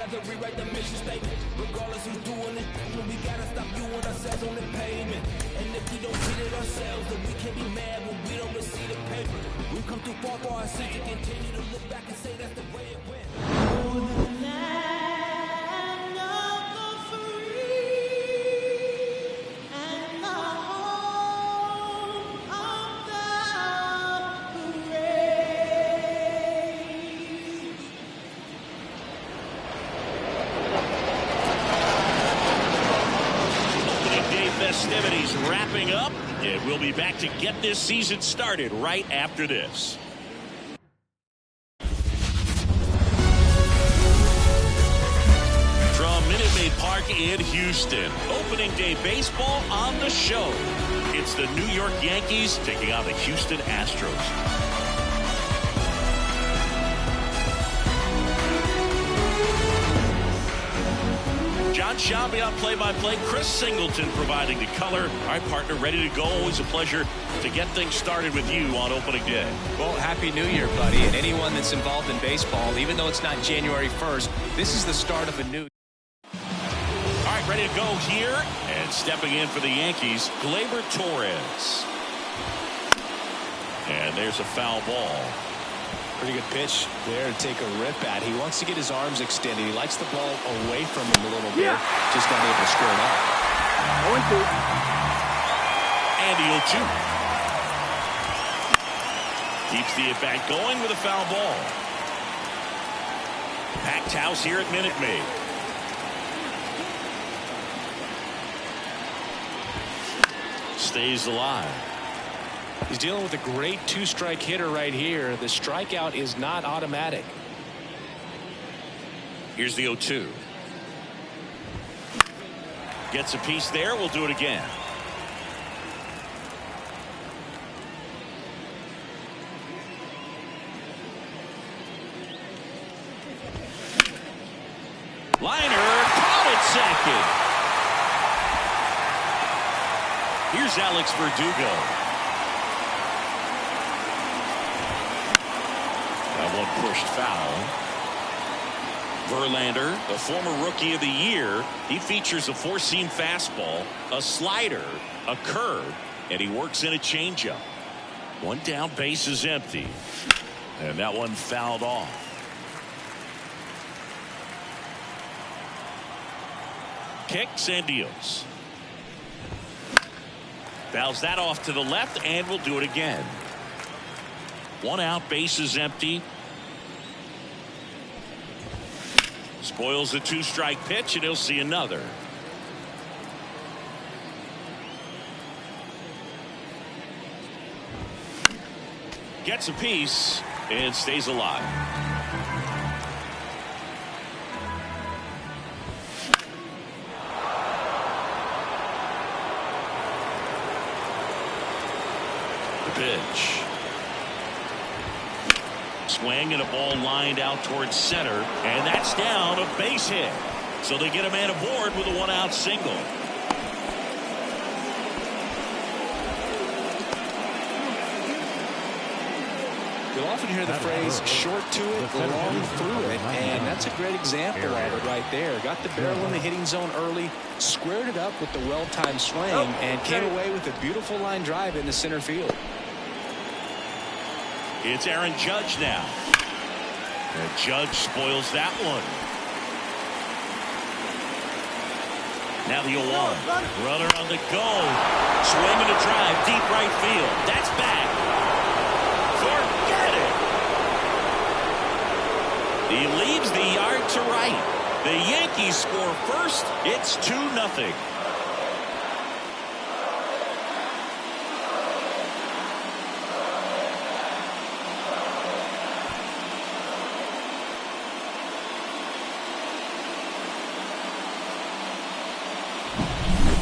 together, rewrite the mission statement. Regardless who's doing it, we gotta stop viewing ourselves on the pavement. And if we don't see it ourselves, then we can't be mad when we don't receive the paper. We've come too far for our sins to continue to look back and say that's the way it went. Festivities wrapping up, and we'll be back to get this season started right after this. From Minute Maid Park in Houston, opening day baseball on the show. It's the New York Yankees taking on the Houston Astros. John Shelby on play-by-play. Chris Singleton providing the color. All right, partner, ready to go. Always a pleasure to get things started with you on opening day. Well, Happy New Year, buddy. And anyone that's involved in baseball, even though it's not January 1st, this is the start of a new... All right, ready to go here. And stepping in for the Yankees, Gleyber Torres. And there's a foul ball. Pretty good pitch there to take a rip at. He wants to get his arms extended. He likes the ball away from him a little bit. Just not able to square it up. 0-2. And the 0-2. Keeps the at-bat going with a foul ball. Packed house here at Minute Maid. Stays alive. He's dealing with a great two-strike hitter right here. The strikeout is not automatic. Here's the 0-2. Gets a piece there. We'll do it again. Liner caught at second. Here's Alex Verdugo. One pushed foul. Verlander, the former Rookie of the Year, he features a four-seam fastball, a slider, a curve, and he works in a changeup. One down, base is empty, and that one fouled off. Kicks and deals. Fouls that off to the left, and we'll do it again. One out, base is empty. Spoils the two-strike pitch, and he'll see another. Gets a piece and stays alive. The pitch. Swing and a ball lined out towards center, and that's down, a base hit. So they get a man aboard with a one-out single. You'll often hear the phrase short to it, long through it, and that's a great example of it right there. Got the barrel in the hitting zone early, squared it up with the well-timed swing, and came away with a beautiful line drive into center field. It's Aaron Judge now. And Judge spoils that one. Now the 0-1. Runner on the go. Swing and a drive. Deep right field. That's back. Forget it. He leaves the yard to right. The Yankees score first. It's 2-0.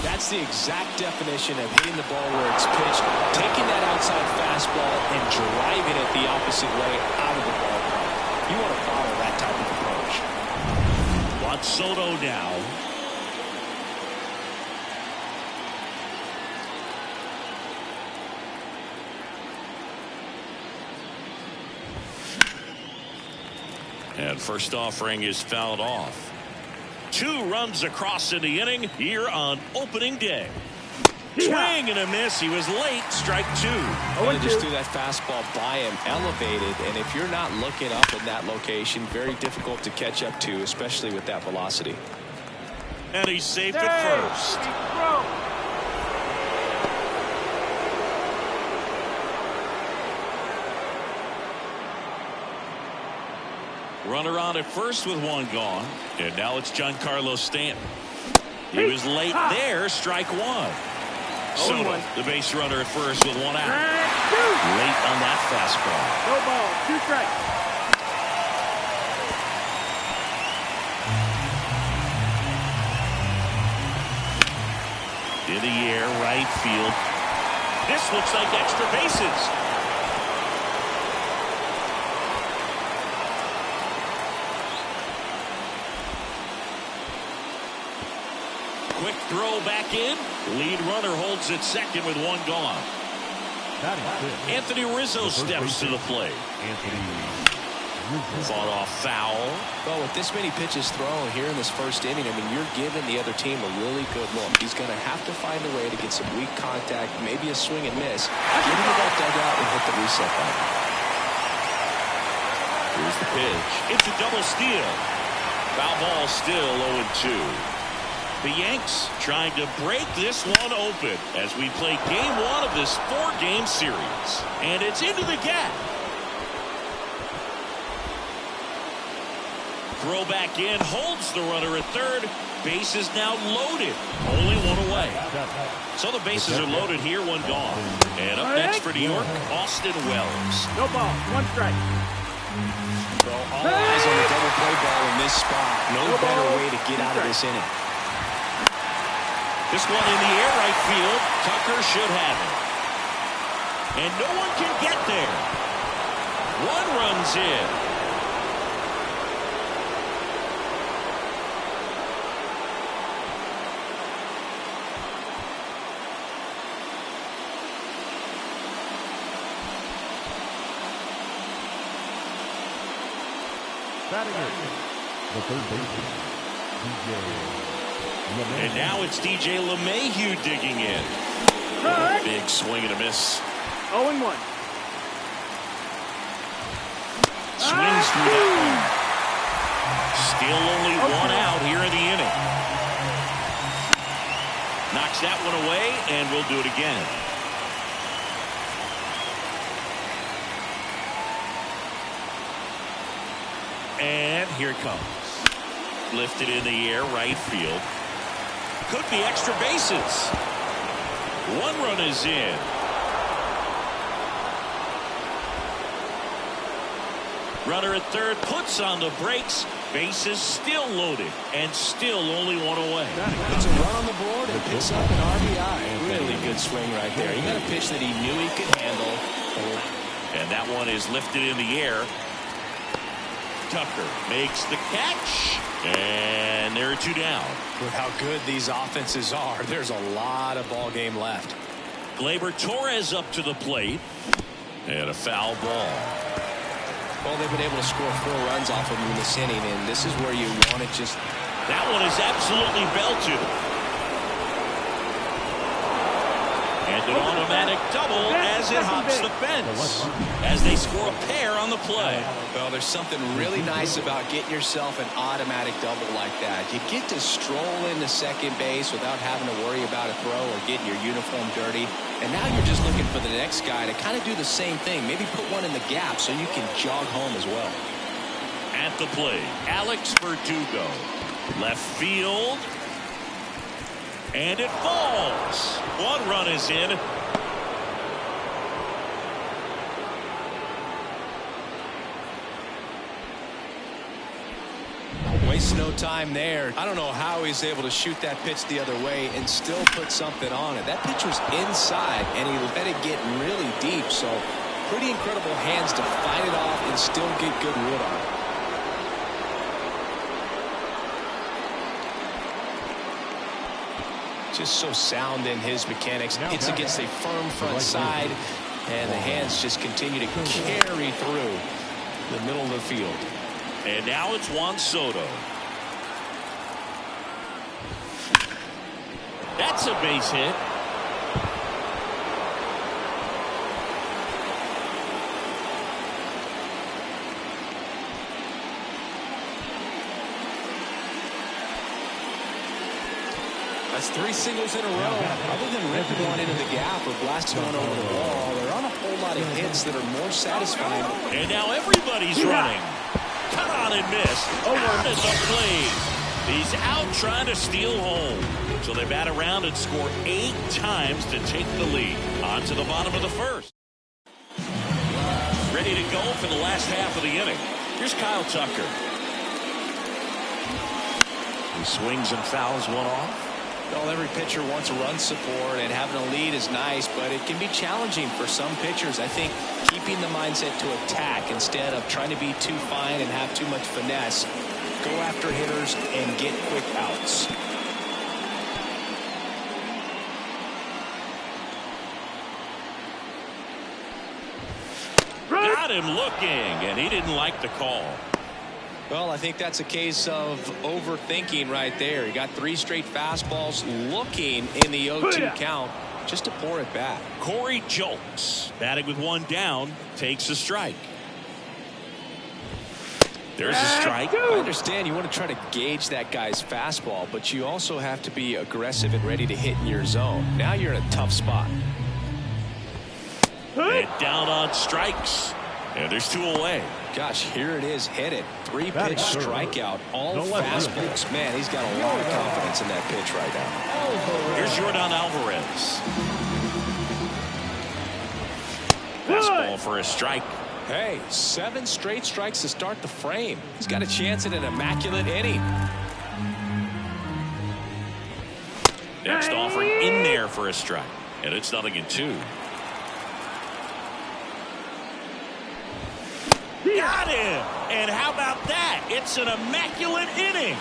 That's the exact definition of hitting the ball where it's pitched, taking that outside fastball and driving it the opposite way out of the ballpark. You want to follow that type of approach. Juan Soto now. And first offering is fouled off. 2 runs across in the inning here on opening day. Swing and a miss. He was late. Strike 2. And just threw that fastball by him, elevated, and if you're not looking up in that location, very difficult to catch up to, especially with that velocity. And he's safe at first. Runner on at first with 1 gone. And now it's Giancarlo Stanton. He was late there. Strike 1. Soto, the base runner at first with 1 out. Late on that fastball. No ball, 2 strikes. In the air, right field. This looks like extra bases. Quick throw back in. Lead runner holds at second with 1 gone. Anthony Rizzo steps to the plate. Fought off foul. Well, with this many pitches thrown here in this first inning, I mean, you're giving the other team a really good look. He's going to have to find a way to get some weak contact, maybe a swing and miss. Get into that dugout and hit the reset button. Here's the pitch. It's a double steal. Foul ball still 0-2. The Yanks trying to break this one open as we play game 1 of this 4-game series. And it's into the gap. Throw back in, holds the runner at third. Base is now loaded. Only 1 away. So the bases are loaded here, 1 gone. And up next for New York, Austin Wells. No ball, 1 strike. So all eyes on the double play ball in this spot. No better way to get out of this inning. This one in the air, right field. Tucker should have it. And no one can get there. 1 runs in. Batting it, the third baseman, And now it's DJ LeMahieu digging in. Big swing and a miss. 0-1. Swings through that one. Still only 1 out here in the inning. Knocks that one away, and we'll do it again. And here it comes. Lifted in the air, right field. Could be extra bases. 1 run is in. Runner at third puts on the brakes. Bases still loaded and still only 1 away. It's a run on the board and picks up an RBI. Really good swing right there. He got a pitch that he knew he could handle. And that one is lifted in the air. Tucker makes the catch. And there are 2 down. With how good these offenses are, there's a lot of ball game left. Gleyber Torres up to the plate. And a foul ball. Well, they've been able to score 4 runs off of him in this inning, and this is where you want to just... That one is absolutely belted. And an automatic double as it hops the fence. As they score a pair on the play. Well, there's something really nice about getting yourself an automatic double like that. You get to stroll into second base without having to worry about a throw or getting your uniform dirty. And now you're just looking for the next guy to kind of do the same thing. Maybe put one in the gap so you can jog home as well. At the plate, Alex Verdugo. Left field. And it falls. 1 run is in. Wastes no time there. I don't know how he's able to shoot that pitch the other way and still put something on it. That pitch was inside, and he let it get really deep. So pretty incredible hands to fight it off and still get good wood on it. Just so sound in his mechanics. Hits against a firm front side, and the hands just continue to carry through the middle of the field. And now it's Juan Soto. That's a base hit. That's 3 singles in a row. Other than ripping one into the gap or blasting one over the wall, there aren't a whole lot of hits that are more satisfying. And now everybody's running. Cut on and missed. Out at the plate. He's out trying to steal home. So they bat around and score 8 times to take the lead. On to the bottom of the first. Ready to go for the last half of the inning. Here's Kyle Tucker. He swings and fouls one off. Well, every pitcher wants a run support, and having a lead is nice, but it can be challenging for some pitchers. I think keeping the mindset to attack instead of trying to be too fine and have too much finesse. Go after hitters and get quick outs. Got him looking, and he didn't like the call. Well, I think that's a case of overthinking right there. He got 3 straight fastballs looking in the 0-2 count just to pour it back. Corey Jolks, batting with 1 down, takes a strike. There's a strike. I understand you want to try to gauge that guy's fastball, but you also have to be aggressive and ready to hit in your zone. Now you're in a tough spot. And down on strikes. And there's 2 away. Gosh, here it is, hit it. 3-pitch strikeout, all fastballs. Man, he's got a lot of confidence in that pitch right now. Here's Jordan Alvarez. Fastball for a strike. Hey, 7 straight strikes to start the frame. He's got a chance at an immaculate inning. Next offering in there for a strike. And it's 0-2. Got him! And how about that? It's an immaculate inning.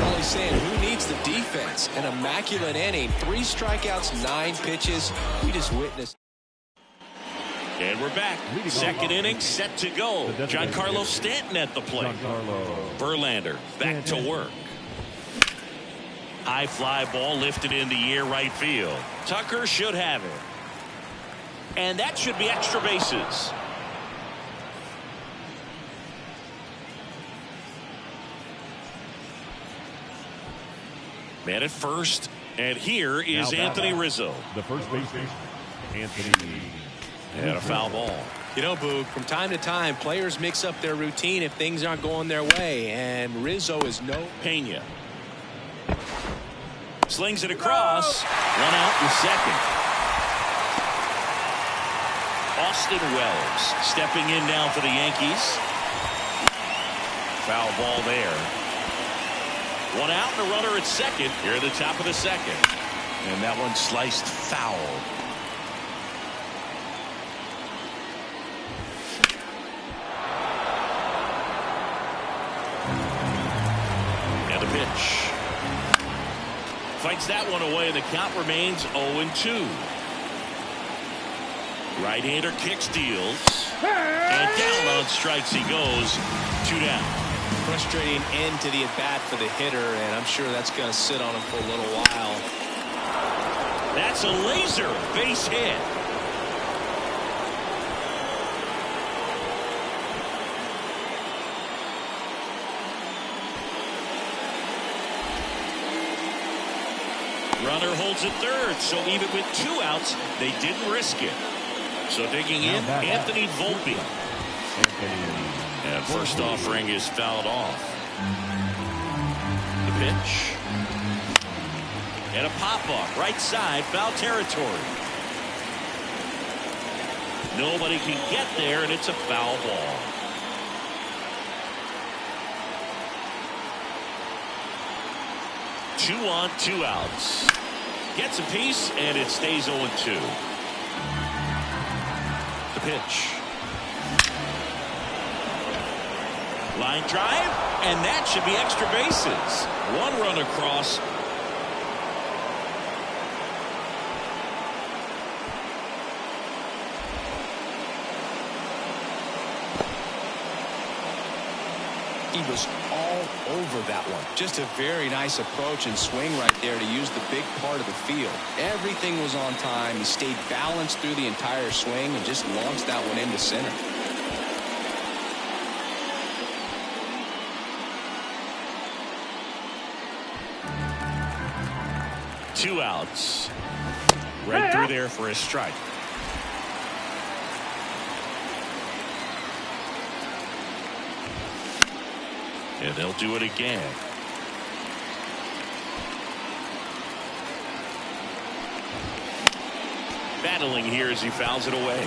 Well, he's saying, who needs the defense? An immaculate inning. 3 strikeouts, 9 pitches. We just witnessed. And we're back. Second inning set to go. Giancarlo Stanton at the plate. Verlander back to work. High fly ball lifted in the air right field. Tucker should have it. And that should be extra bases. Man at first, and here is Anthony Rizzo. The first baseman, Anthony. And a foul ball. You know, Boog, from time to time, players mix up their routine if things aren't going their way, and Rizzo is no. Pena. Slings it across. 1 out in second. Austin Wells stepping in now for the Yankees. Foul ball there. 1 out and a runner at second here at the top of the second. And that one sliced foul. And a pitch. Fights that one away, and the count remains 0-2. Right-hander kicks, deals. And down on strikes he goes. 2 down. Frustrating end to the at-bat for the hitter, and I'm sure that's going to sit on him for a little while. That's a laser base hit. Runner holds at third, so even with 2 outs, they didn't risk it. So digging in, Anthony Volpe. And first offering is fouled off. The pitch. And a pop-up, right side, foul territory. Nobody can get there, and it's a foul ball. Two on, 2 outs. Gets a piece, and it stays 0-2. The pitch. Line drive, and that should be extra bases. 1 run across. He was all over that one. Just a very nice approach and swing right there to use the big part of the field. Everything was on time. He stayed balanced through the entire swing and just launched that one into center. Two outs. Right through there for a strike. And they'll do it again. Battling here as he fouls it away.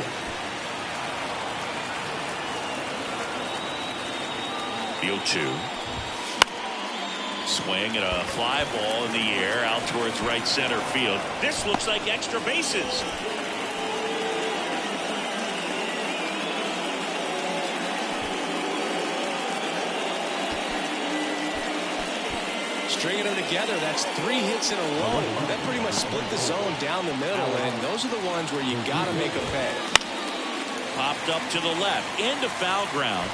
Field 2. Swing and a fly ball in the air out towards right center field. This looks like extra bases. Stringing them together, that's 3 hits in a row. That pretty much split the zone down the middle, and those are the ones where you got to make them pay. Popped up to the left into foul ground.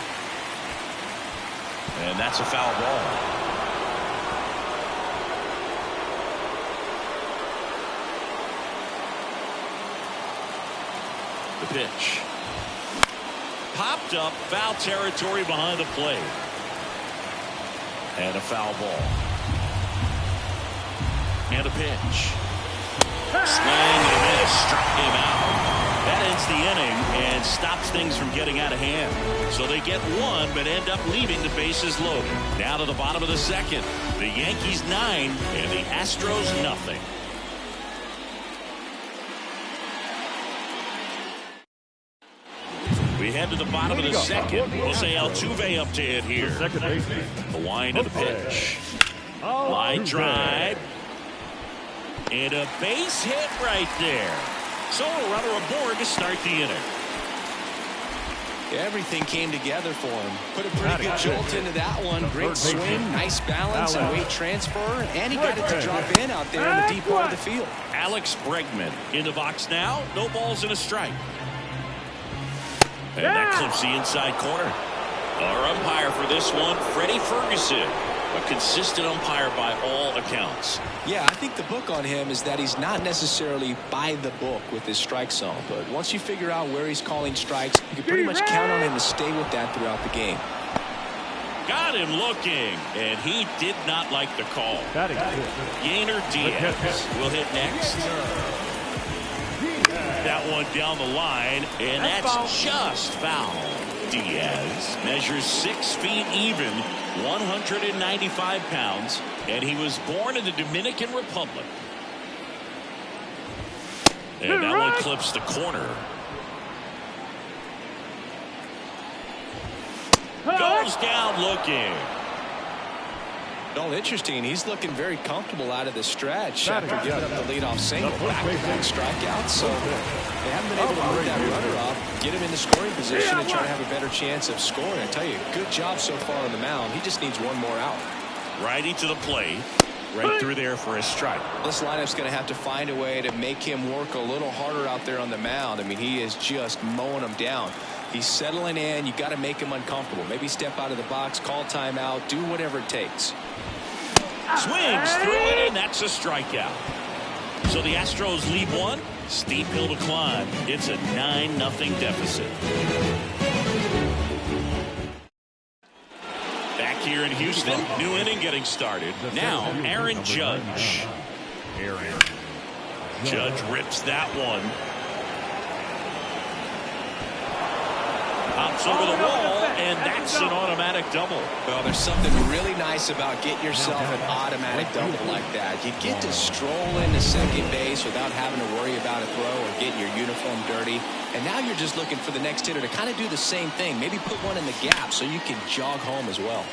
And that's a foul ball. The pitch. Popped up, foul territory behind the plate. And a foul ball. And a pitch. Swing and a miss. Struck him out. That ends the inning and stops things from getting out of hand. So they get one, but end up leaving the bases loaded. Now to the bottom of the second. The Yankees 9 and the Astros nothing. We head to the bottom of the second. Jose Altuve up to hit here. The wind of the pitch. Line drive. And a base hit right there. So a runner aboard to start the inning. Everything came together for him. Put a pretty good jolt into that one. Great swing, nice balance and weight transfer. And he got it to drop in out there in the deep part of the field. Alex Bregman in the box now. No balls and a strike. And that clips the inside corner. Our umpire for this one, Freddie Ferguson. A consistent umpire by all accounts. Yeah, I think the book on him is that he's not necessarily by the book with his strike zone. But once you figure out where he's calling strikes, you can pretty much count on him to stay with that throughout the game. Got him looking, and he did not like the call. Yainer Diaz will hit next. That one down the line, and that's just foul. Diaz measures 6 feet even, 195 pounds, and he was born in the Dominican Republic. And that one clips the corner. Goes down looking. Well, interesting. He's looking very comfortable out of the stretch after giving up the leadoff single. Back-to-back strikeouts, so they haven't been able to move that runner up, get him in the scoring position, and try to have a better chance of scoring. I tell you, good job so far on the mound. He just needs one more out. Righty to the plate. Right through there for a strike. This lineup's going to have to find a way to make him work a little harder out there on the mound. I mean, he is just mowing them down. He's settling in. You got to make him uncomfortable. Maybe step out of the box, call timeout, do whatever it takes. Swings through it, and that's a strikeout. So the Astros lead one. Steep hill to climb. It's a 9-0 deficit. Back here in Houston, new inning getting started. Now Aaron Judge. Judge rips that one. Pops over the wall, and that's an automatic double. Well, there's something really nice about getting yourself an automatic double like that. You get to stroll into second base without having to worry about a throw or getting your uniform dirty. And now you're just looking for the next hitter to kind of do the same thing. Maybe put one in the gap so you can jog home as well.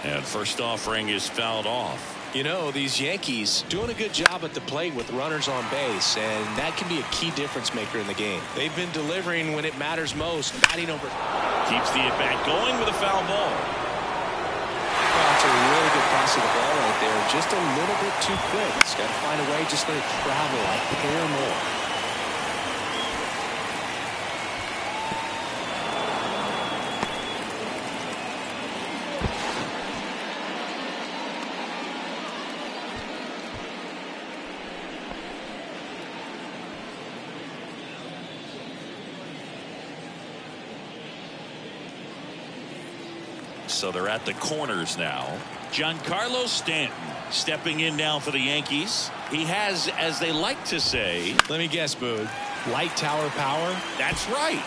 And first offering is fouled off. You know, these Yankees doing a good job at the plate with runners on base, and that can be a key difference maker in the game. They've been delivering when it matters most, batting over. Keeps the at-bat going with a foul ball. Well, it's a really good pass of the ball right there. Just a little bit too quick. He's got to find a way, just let it travel a hair more. So they're at the corners now. Giancarlo Stanton stepping in now for the Yankees. He has, as they like to say, let me guess, Boog, light tower power. That's right.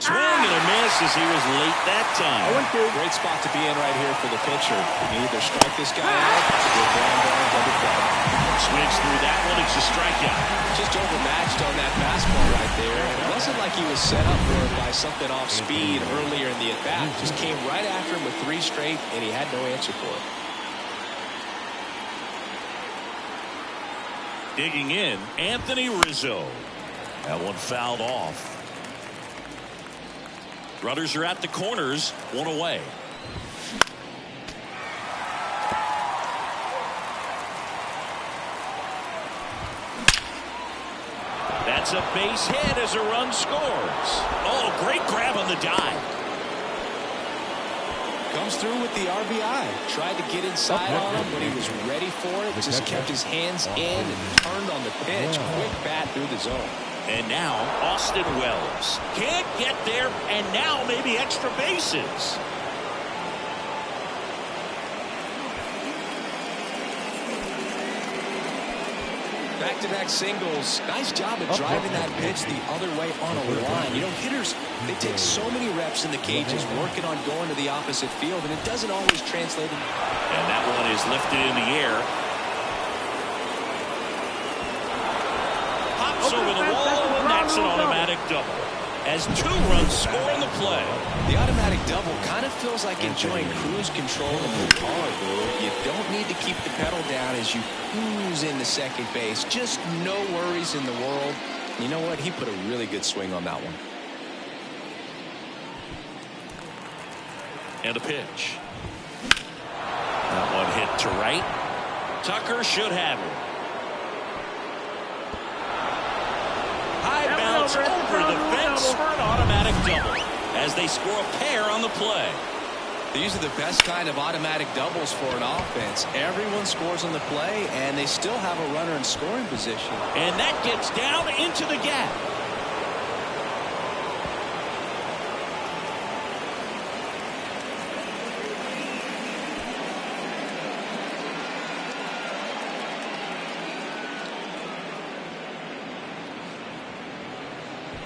Swing and a miss as he was late that time. Great spot to be in right here for the pitcher. You either strike this guy out or double play. Swings through that one. It's a strikeout. Just overmatched on that fastball right there. It wasn't like he was set up for it by something off speed earlier in the at-bat. Just came right after him with 3 straight, and he had no answer for it. Digging in, Anthony Rizzo. That one fouled off. Runners are at the corners, 1 away. That's a base hit as a run scores. Oh, great grab on the dive. Comes through with the RBI. Tried to get inside on him when he was ready for it. Just kept his hands in and turned on the pitch. Quick bat through the zone. And now Austin Wells can't get there, and now maybe extra bases. Back-to-back singles. Nice job of driving that pitch the other way on a line. You know, hitters, they take so many reps in the cages working on going to the opposite field, and it doesn't always translate. And that one is lifted in the air. Pops over the wall, and that's an automatic double. As 2 runs score in the play. The automatic double kind of feels like enjoying cruise control in the car, Boo. You don't need to keep the pedal down as you cruise into second base. Just no worries in the world. You know what? He put a really good swing on that one. And a pitch. That one hit to right. Tucker should have it. High bounce over the fence for an automatic double as they score a pair on the play. These are the best kind of automatic doubles for an offense. Everyone scores on the play, and they still have a runner in scoring position. And that gets down into the gap.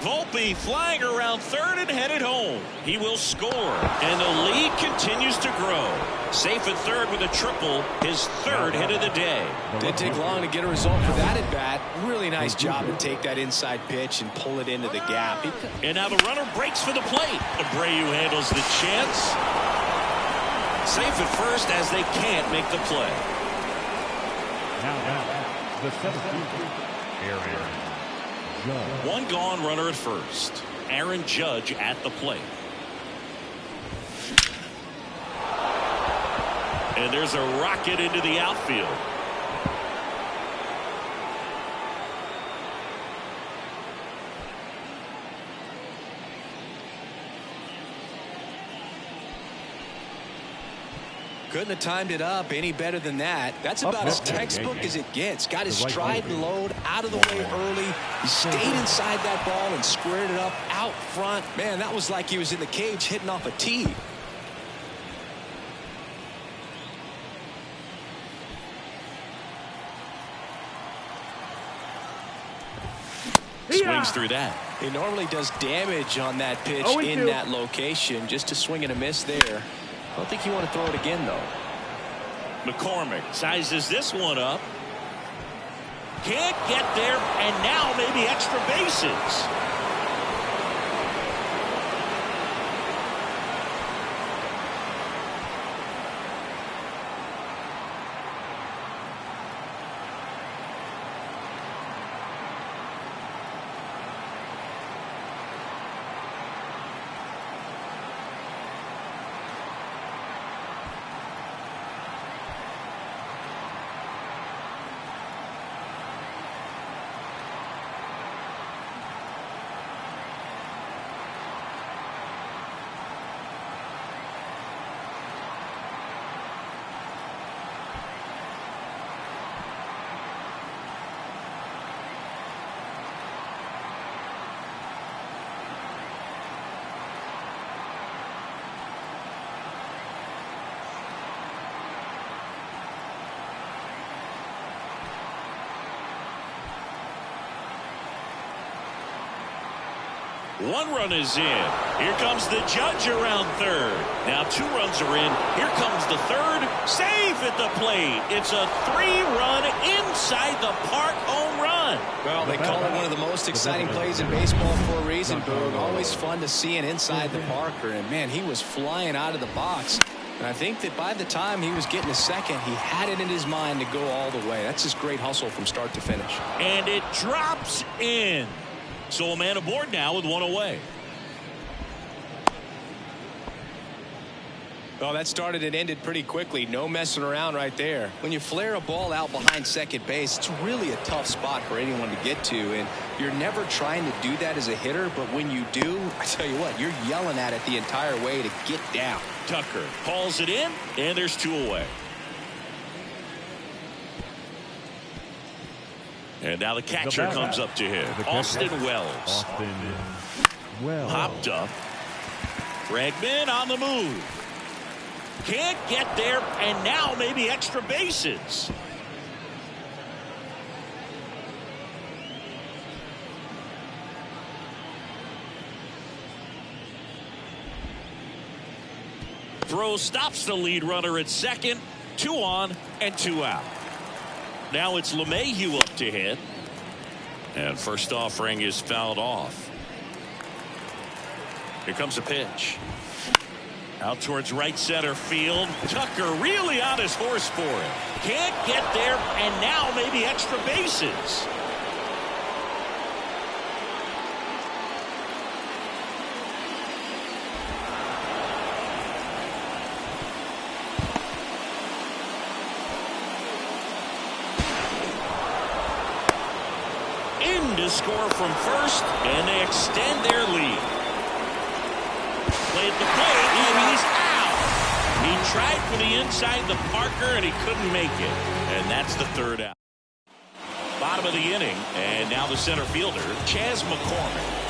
Volpe flying around third and headed home. He will score, and the lead continues to grow. Safe at third with a triple, his 3rd hit of the day. Didn't take long to get a result for that at bat. Really nice job to take that inside pitch and pull it into the gap. And now the runner breaks for the plate. Abreu handles the chance. Safe at first as they can't make the play. Now, the 7th area. 1 gone, runner at first. Aaron Judge at the plate. And there's a rocket into the outfield. Couldn't have timed it up any better than that. That's about as textbook as it gets. Got his stride and load out of the way early. He stayed inside that ball and squared it up out front. Man, that was like he was in the cage hitting off a tee. Swings through that. He normally does damage on that pitch in that location. Just a swing and a miss there. I don't think you want to throw it again, though. McCormick sizes this one up. Can't get there, and now maybe extra bases. One run is in. Here comes the judge around third. Now 2 runs are in. Here comes the third. Safe at the plate. It's a 3-run inside the park home run. Well, they call it one of the most exciting plays in baseball for a reason, Boog. Always fun to see an inside the parker. And, man, he was flying out of the box. And I think that by the time he was getting to second, he had it in his mind to go all the way. That's just great hustle from start to finish. And it drops in. So a man aboard now with 1 away. Well, that started and ended pretty quickly. No messing around right there. When you flare a ball out behind second base, it's really a tough spot for anyone to get to. And you're never trying to do that as a hitter. But when you do, I tell you what, you're yelling at it the entire way to get down. Tucker hauls it in, and there's 2 away. And now the catcher comes up to him. Austin Wells. Hopped up. Bregman on the move. Can't get there, and now maybe extra bases. Throw stops the lead runner at second. 2 on and 2 out. Now it's LeMahieu up to hit. And first offering is fouled off. Here comes a pitch. Out towards right center field. Tucker really on his horse for it. Can't get there, and now maybe extra bases. To score from first, and they extend their lead. Played the plate, and he's out. He tried for the inside the Parker, and he couldn't make it. And that's the 3rd out. Bottom of the inning, and now the center fielder, Chas McCormick.